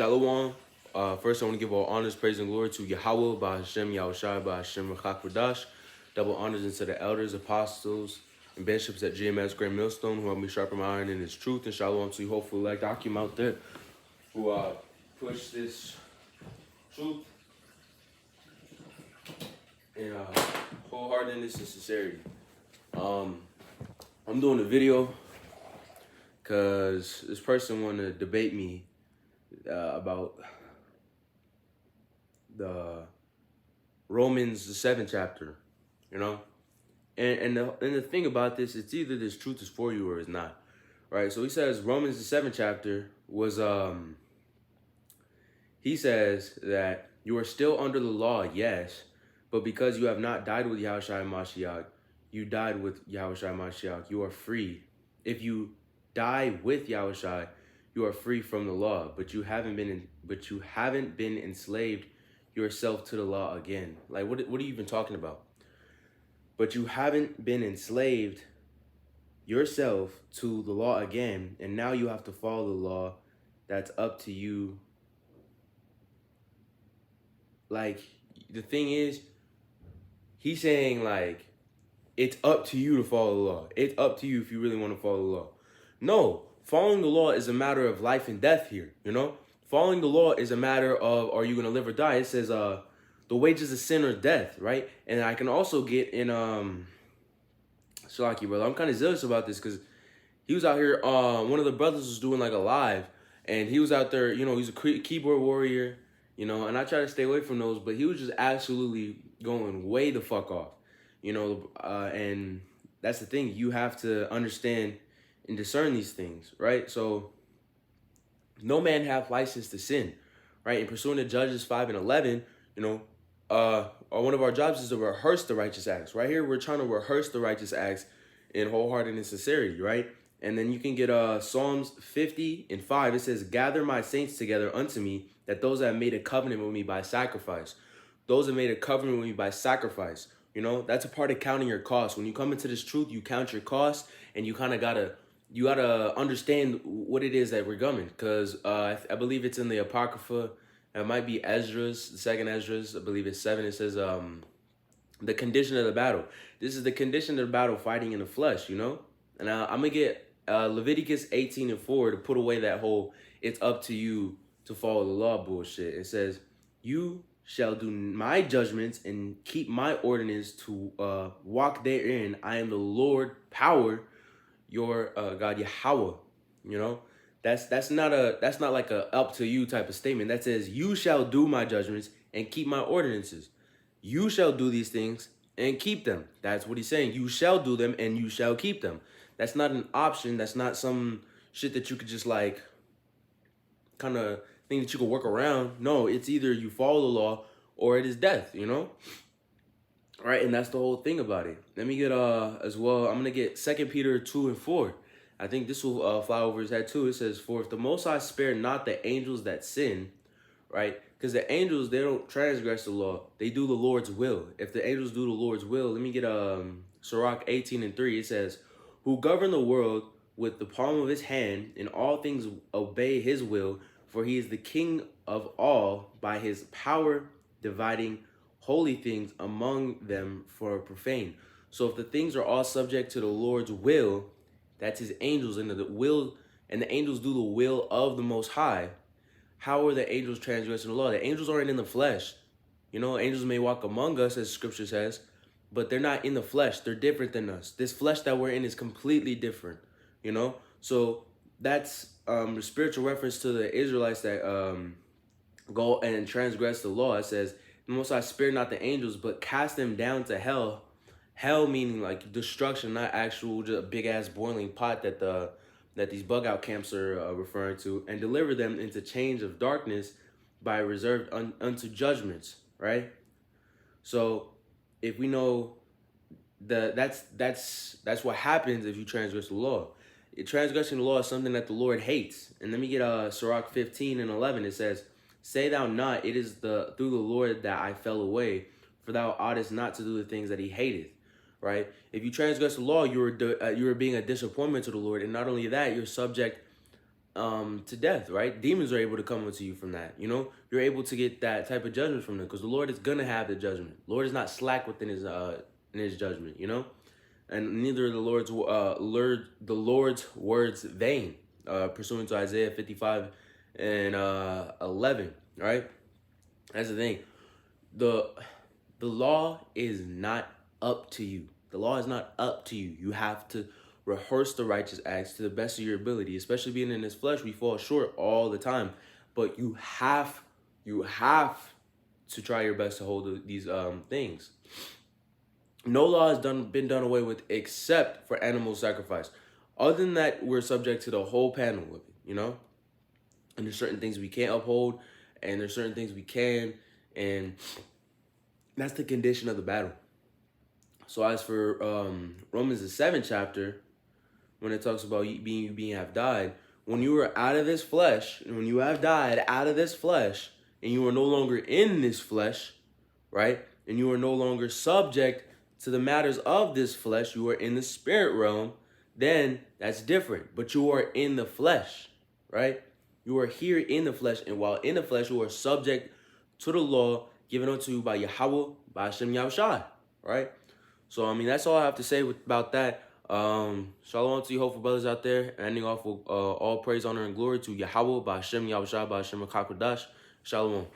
Shalom. First, I want to give all honors, praise, and glory to yahawah, bahasham, yahawashi, bahasham, raka, quadash. Double honors into the elders, apostles, and bishops at GMS Great Millstone who help me sharpen my iron in His truth. And shalom to you, hopefully, like Akim out there who push this truth in wholeheartedness and sincerity. I'm doing a video because this person want to debate me about the Romans, the 7th chapter, you know? And the thing about this, it's either this truth is for you or it's not, right? So he says Romans, the 7th chapter was, he says that you are still under the law, yes, but because you have not died with Yahawashi Mashiach, you died with Yahawashi Mashiach, you are free. If you die with Yahawashi, you are free from the law, but you haven't been enslaved yourself to the law again. Like, what are you even talking about? But you haven't been enslaved yourself to the law again, and now you have to follow the law. That's up to you. Like, the thing is, he's saying, like, it's up to you to follow the law. It's up to you if you really want to follow the law. No, following the law is a matter of life and death here, you know? Following the law is a matter of, are you going to live or die? It says, the wages of sin or death, right? And I can also get in, Shalaki, brother, I'm kind of zealous about this because he was out here, one of the brothers was doing like a live, and he was out there, you know, he's a keyboard warrior, you know, and I try to stay away from those, but he was just absolutely going way the fuck off, you know, and that's the thing. You have to understand and discern these things, right? So no man hath license to sin, right? And pursuing to Judges 5:11, you know, one of our jobs is to rehearse the righteous acts. Right here, we're trying to rehearse the righteous acts in wholehearted sincerity, right? And then you can get Psalms 50:5. It says, gather my saints together unto me, that those that have made a covenant with me by sacrifice. Those that made a covenant with me by sacrifice. You know, that's a part of counting your costs. When you come into this truth, you count your costs, and you kind of gotta understand what it is that we're coming. Because I believe it's in the Apocrypha. It might be Esdras, the second Esdras. I believe it's 7. It says the condition of the battle. This is the condition of the battle, fighting in the flesh, you know? And I'm going to get Leviticus 18:4 to put away that whole it's up to you to follow the law bullshit. It says, you shall do my judgments and keep my ordinance to walk therein. I am the Lord, power, your God, yahawah. You know, that's not like a up to you type of statement. That says, you shall do my judgments and keep my ordinances. You shall do these things and keep them. That's what he's saying. You shall do them and you shall keep them. That's not an option. That's not some shit that you could just like kind of thing that you could work around. No, it's either you follow the law or it is death, you know? All right, and that's the whole thing about it. Let me get as well, I'm gonna get 2 Peter 2:4. I think this will fly over his head too. It says, for if the Most High spare not the angels that sin, right? Because the angels, they don't transgress the law. They do the Lord's will. If the angels do the Lord's will, let me get Sirach 18:3. It says, who govern the world with the palm of his hand, in all things obey his will, for he is the king of all, by his power dividing holy things among them for profane. So if the things are all subject to the Lord's will, that's his angels, and the angels do the will of the Most High, how are the angels transgressing the law? The angels aren't in the flesh. You know, angels may walk among us, as scripture says, but they're not in the flesh. They're different than us. This flesh that we're in is completely different, you know? So that's the spiritual reference to the Israelites that go and transgress the law. It says, the Most High spare not the angels, but cast them down to hell. Hell meaning like destruction, not actual just a big ass boiling pot that these bug out camps are referring to, and deliver them into chains of darkness by reserved unto judgments, right? So if we know that's what happens if you transgress the law. Transgressing the law is something that the Lord hates. And let me get Sirach 15:11. It says, say thou not, it is through the Lord that I fell away, for thou oughtest not to do the things that he hateth. Right? If you transgress the law, you are being a disappointment to the Lord, and not only that, you're subject to death, right? Demons are able to come unto you from that. You know, you're able to get that type of judgment from them because the Lord is gonna have the judgment. The Lord is not slack within his in his judgment, you know, and neither are the Lord's words vain, pursuant to Isaiah 55 and 11, right? That's the thing. The the law is not up to you. The law is not up to you. You have to rehearse the righteous acts to the best of your ability. Especially being in this flesh, we fall short all the time. But you have to try your best to hold these things. No law has been done away with except for animal sacrifice. Other than that, we're subject to the whole panel of it, you know? And there's certain things we can't uphold, and there's certain things we can, and that's the condition of the battle. So as for Romans the 7th chapter, when it talks about you being have died, when you are out of this flesh, and when you have died out of this flesh, and you are no longer in this flesh, right? And you are no longer subject to the matters of this flesh, you are in the spirit realm, then that's different. But you are in the flesh, right? You are here in the flesh, and while in the flesh, you are subject to the law given unto you by yahawah, bahasham, yahawashi, right? So, I mean, that's all I have to say about that. Shalom to you hopeful brothers out there. Ending off with all praise, honor, and glory to yahawah, bahasham, yahawashi, bahasham, quadash. Shalom.